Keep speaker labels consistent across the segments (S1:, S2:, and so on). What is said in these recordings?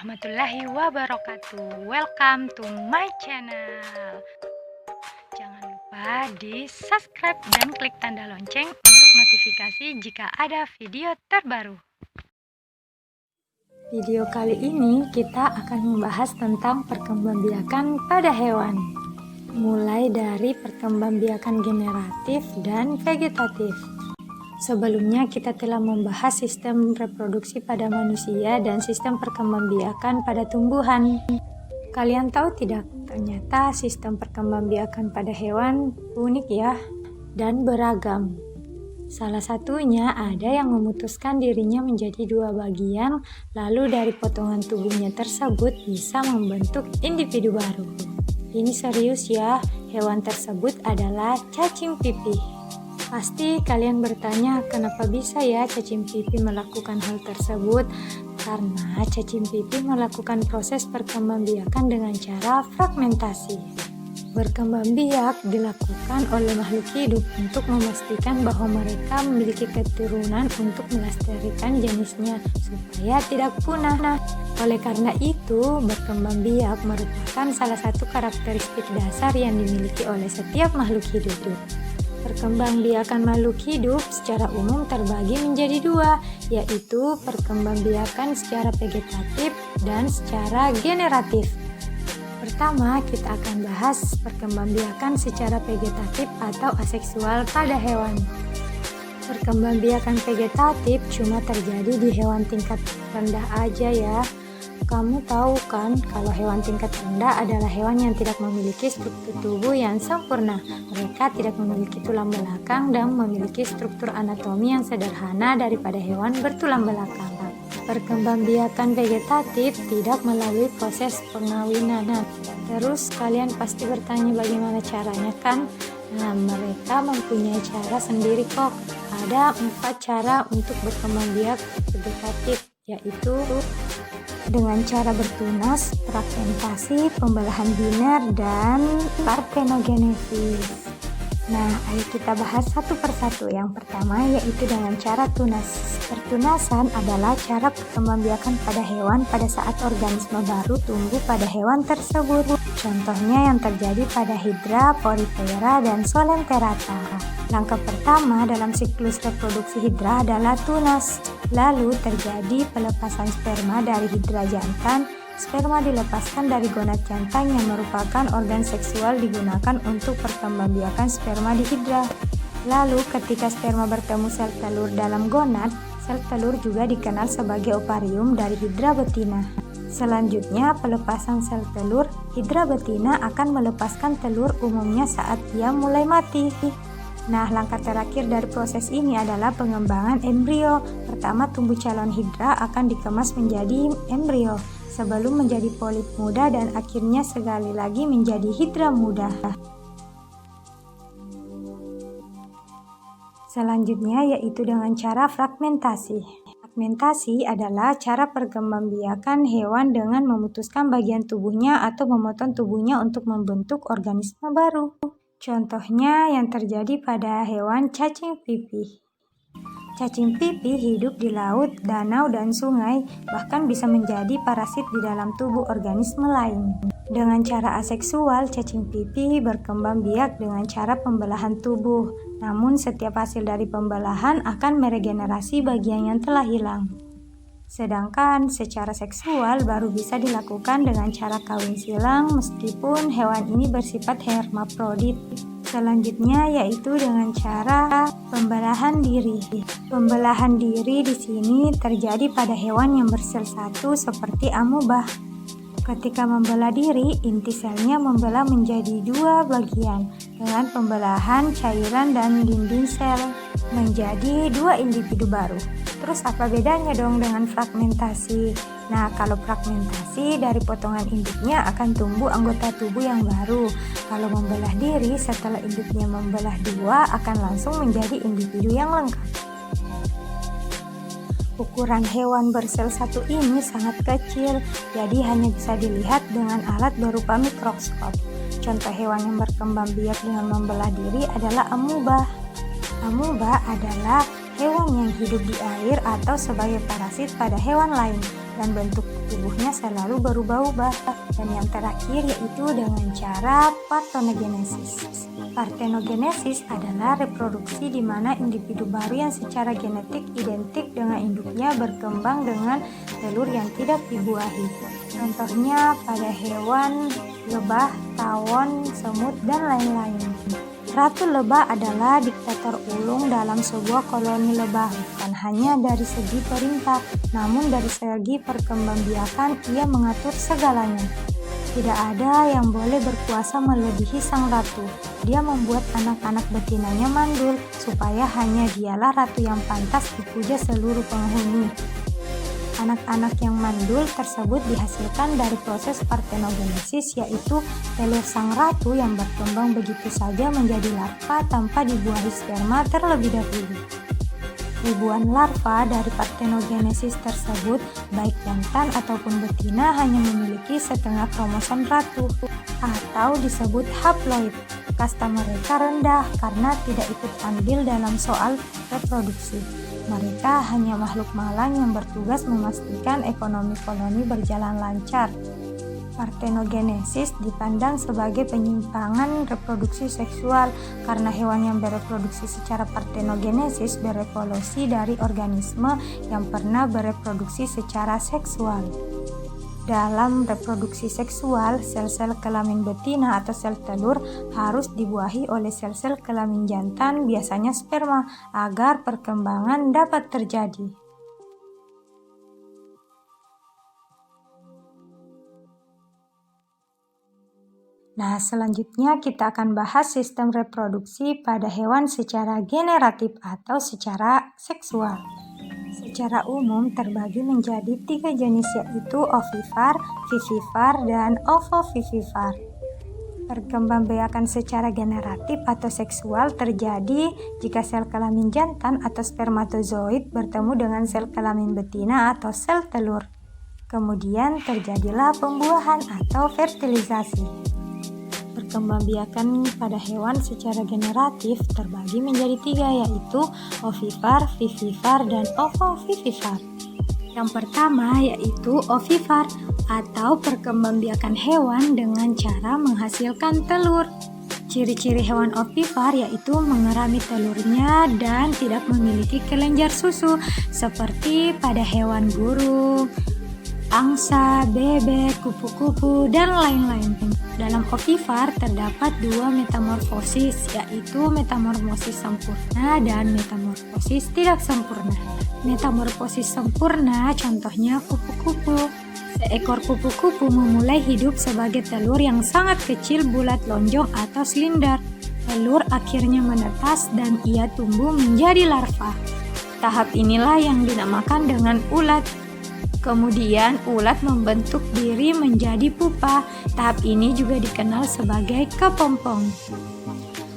S1: warahmatullahi wabarakatuh. Welcome to my channel. Jangan lupa di subscribe dan klik tanda lonceng untuk notifikasi jika ada video terbaru. Video kali ini kita akan membahas tentang perkembangbiakan pada hewan, mulai dari perkembangbiakan generatif dan vegetatif. Sebelumnya kita telah membahas sistem reproduksi pada manusia dan sistem perkembangbiakan pada tumbuhan. Kalian tahu tidak, ternyata sistem perkembangbiakan pada hewan unik ya, dan beragam. Salah satunya ada yang memutuskan dirinya menjadi dua bagian, lalu dari potongan tubuhnya tersebut bisa membentuk individu baru. Ini serius ya, hewan tersebut adalah cacing pipih. Pasti kalian bertanya, kenapa bisa ya cacing pipih melakukan hal tersebut? Karena cacing pipih melakukan proses perkembangbiakan dengan cara fragmentasi. Berkembangbiak dilakukan oleh makhluk hidup untuk memastikan bahwa mereka memiliki keturunan untuk melestarikan jenisnya supaya tidak punah. Oleh karena itu, berkembangbiak merupakan salah satu karakteristik dasar yang dimiliki oleh setiap makhluk hidup. Perkembangbiakan makhluk hidup secara umum terbagi menjadi dua, yaitu perkembangbiakan secara vegetatif dan secara generatif. Pertama, kita akan bahas perkembangbiakan secara vegetatif atau aseksual pada hewan. Perkembangbiakan vegetatif cuma terjadi di hewan tingkat rendah aja ya. Kamu tahu kan kalau hewan tingkat rendah adalah hewan yang tidak memiliki struktur tubuh yang sempurna. Mereka tidak memiliki tulang belakang dan memiliki struktur anatomi yang sederhana daripada hewan bertulang belakang. Perkembangbiakan vegetatif tidak melalui proses pengawinan. Terus kalian pasti bertanya bagaimana caranya kan? Nah, mereka mempunyai cara sendiri kok. Ada 4 cara untuk berkembangbiak vegetatif, yaitu dengan cara bertunas, fragmentasi, pembelahan biner, dan parthenogenesis. Nah, ayo kita bahas satu persatu. Yang pertama yaitu dengan cara tunas. Pertunasan adalah cara perkembangbiakan pada hewan pada saat organisme baru tumbuh pada hewan tersebut. Contohnya yang terjadi pada Hydra, Porifera, dan Solenterata. Langkah pertama dalam siklus reproduksi Hydra adalah tunas. Lalu terjadi pelepasan sperma dari Hydra jantan. Sperma dilepaskan dari gonad jantan yang merupakan organ seksual digunakan untuk perkembangbiakan sperma di Hydra. Lalu ketika sperma bertemu sel telur dalam gonad, sel telur juga dikenal sebagai ovarium dari Hydra betina. Selanjutnya, pelepasan sel telur, Hydra betina akan melepaskan telur umumnya saat ia mulai mati. Nah, langkah terakhir dari proses ini adalah pengembangan embrio. Pertama, tumbuh calon Hydra akan dikemas menjadi embrio sebelum menjadi polip muda dan akhirnya sekali lagi menjadi Hydra muda. Selanjutnya yaitu dengan cara fragmentasi. Fragmentasi adalah cara perkembangbiakan hewan dengan memutuskan bagian tubuhnya atau memotong tubuhnya untuk membentuk organisme baru. Contohnya yang terjadi pada hewan cacing pipih. Cacing pipih hidup di laut, danau, dan sungai, bahkan bisa menjadi parasit di dalam tubuh organisme lain. Dengan cara aseksual, cacing pipih berkembang biak dengan cara pembelahan tubuh. Namun setiap hasil dari pembelahan akan meregenerasi bagian yang telah hilang. Sedangkan secara seksual baru bisa dilakukan dengan cara kawin silang meskipun hewan ini bersifat hermafrodit. Selanjutnya yaitu dengan cara pembelahan diri. Pembelahan diri di sini terjadi pada hewan yang bersel satu seperti amoeba. Ketika membelah diri, inti selnya membelah menjadi dua bagian dengan pembelahan cairan dan dinding sel menjadi dua individu baru. Terus apa bedanya dong dengan fragmentasi? Nah, kalau fragmentasi dari potongan induknya akan tumbuh anggota tubuh yang baru. Kalau membelah diri setelah induknya membelah dua akan langsung menjadi individu yang lengkap. Ukuran hewan bersel satu ini sangat kecil, jadi hanya bisa dilihat dengan alat berupa mikroskop. Contoh hewan yang berkembang biak dengan membelah diri adalah amoeba. Amoeba adalah hewan yang hidup di air atau sebagai parasit pada hewan lain, dan bentuk tubuhnya selalu berubah-ubah. Dan yang terakhir yaitu dengan cara partenogenesis. Partenogenesis adalah reproduksi di mana individu baru yang secara genetik identik dengan induknya berkembang dengan telur yang tidak dibuahi. Contohnya pada hewan, lebah, tawon, semut, dan lain-lain. Ratu lebah adalah diktator ulung dalam sebuah koloni lebah, bukan hanya dari segi perintah, namun dari segi perkembangbiakan ia mengatur segalanya. Tidak ada yang boleh berkuasa melebihi sang ratu. Dia membuat anak-anak betinanya mandul, supaya hanya dialah ratu yang pantas dipuja seluruh penghuni. Anak-anak yang mandul tersebut dihasilkan dari proses partenogenesis, yaitu telur sang ratu yang berkembang begitu saja menjadi larva tanpa dibuahi sperma terlebih dahulu. Ribuan larva dari partenogenesis tersebut, baik jantan ataupun betina, hanya memiliki setengah kromosom ratu, atau disebut haploid. Kasta mereka rendah karena tidak ikut andil dalam soal reproduksi. Mereka hanya makhluk malang yang bertugas memastikan ekonomi koloni berjalan lancar. Partenogenesis dipandang sebagai penyimpangan reproduksi seksual karena hewan yang bereproduksi secara partenogenesis berevolusi dari organisme yang pernah bereproduksi secara seksual. Dalam reproduksi seksual, sel-sel kelamin betina atau sel telur harus dibuahi oleh sel-sel kelamin jantan, biasanya sperma, agar perkembangan dapat terjadi. Nah, selanjutnya kita akan bahas sistem reproduksi pada hewan secara generatif atau secara seksual. Secara umum terbagi menjadi 3 jenis, yaitu ovipar, vivipar, dan ovovivipar. Perkembangbiakan secara generatif atau seksual terjadi jika sel kelamin jantan atau spermatozoid bertemu dengan sel kelamin betina atau sel telur. Kemudian terjadilah pembuahan atau fertilisasi. Perkembangbiakan pada hewan secara generatif terbagi menjadi 3, yaitu ovipar, vivipar, dan ovovivipar. Yang pertama yaitu ovipar atau perkembangbiakan hewan dengan cara menghasilkan telur. Ciri-ciri hewan ovipar yaitu mengerami telurnya dan tidak memiliki kelenjar susu seperti pada hewan burung, angsa, bebek, kupu-kupu, dan lain-lain. Dalam ovipar terdapat 2 metamorfosis, yaitu metamorfosis sempurna dan metamorfosis tidak sempurna. Metamorfosis sempurna contohnya kupu-kupu. Seekor kupu-kupu memulai hidup sebagai telur yang sangat kecil, bulat, lonjong, atau silinder. Telur akhirnya menetas dan ia tumbuh menjadi larva. Tahap inilah yang dinamakan dengan ulat. Kemudian ulat membentuk diri menjadi pupa. Tahap ini juga dikenal sebagai kepompong.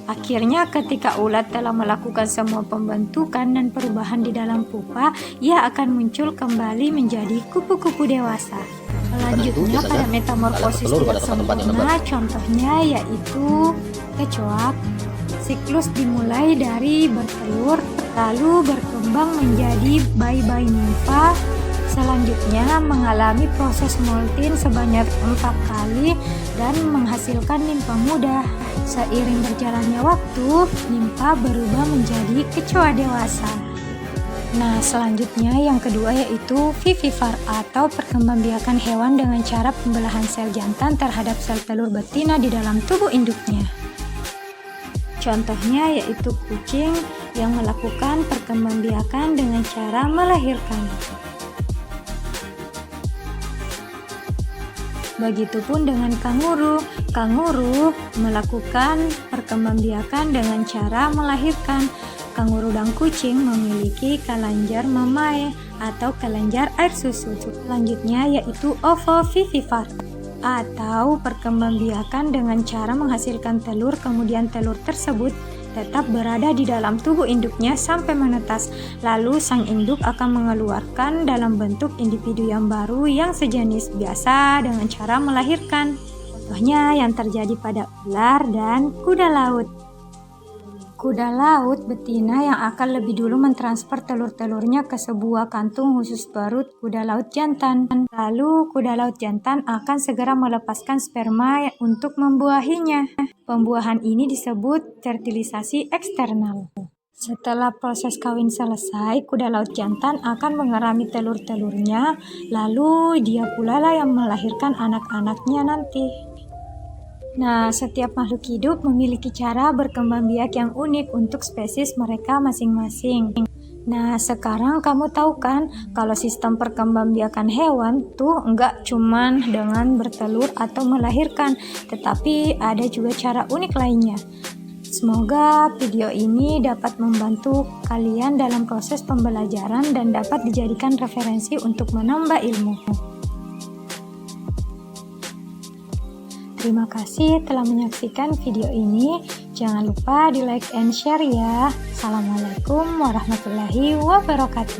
S1: Akhirnya ketika ulat telah melakukan semua pembentukan dan perubahan di dalam pupa, ia akan muncul kembali menjadi kupu-kupu dewasa. Selanjutnya pada metamorfosis tidak sempurna, contohnya yaitu kecoak. Siklus dimulai dari bertelur, lalu berkembang menjadi bayi-bayi nimfa. Selanjutnya mengalami proses molting sebanyak 4 kali dan menghasilkan nimfa muda. Seiring berjalannya waktu, nimfa berubah menjadi kecoa dewasa. Nah, selanjutnya yang kedua yaitu vivipar atau perkembangbiakan hewan dengan cara pembelahan sel jantan terhadap sel telur betina di dalam tubuh induknya. Contohnya yaitu kucing yang melakukan perkembangbiakan dengan cara melahirkan. Begitupun dengan kanguru. Kanguru melakukan perkembangbiakan dengan cara melahirkan. Kanguru dan kucing memiliki kelenjar memae atau kelenjar air susu. Selanjutnya yaitu ovovivipar atau perkembangbiakan dengan cara menghasilkan telur, kemudian telur tersebut tetap berada di dalam tubuh induknya sampai menetas. Lalu sang induk akan mengeluarkan dalam bentuk individu yang baru yang sejenis, biasa dengan cara melahirkan. Contohnya yang terjadi pada ular dan kuda laut. Kuda laut betina yang akan lebih dulu mentransfer telur-telurnya ke sebuah kantung khusus perut kuda laut jantan. Lalu kuda laut jantan akan segera melepaskan sperma untuk membuahinya. Pembuahan ini disebut fertilisasi eksternal. Setelah proses kawin selesai, kuda laut jantan akan mengerami telur-telurnya, lalu dia pula lah yang melahirkan anak-anaknya nanti. Nah, setiap makhluk hidup memiliki cara berkembang biak yang unik untuk spesies mereka masing-masing. Nah, sekarang kamu tahu kan kalau sistem perkembangbiakan hewan tuh enggak cuman dengan bertelur atau melahirkan, tetapi ada juga cara unik lainnya. Semoga video ini dapat membantu kalian dalam proses pembelajaran dan dapat dijadikan referensi untuk menambah ilmu. Terima kasih telah menyaksikan video ini. Jangan lupa di like and share ya. Assalamualaikum warahmatullahi wabarakatuh.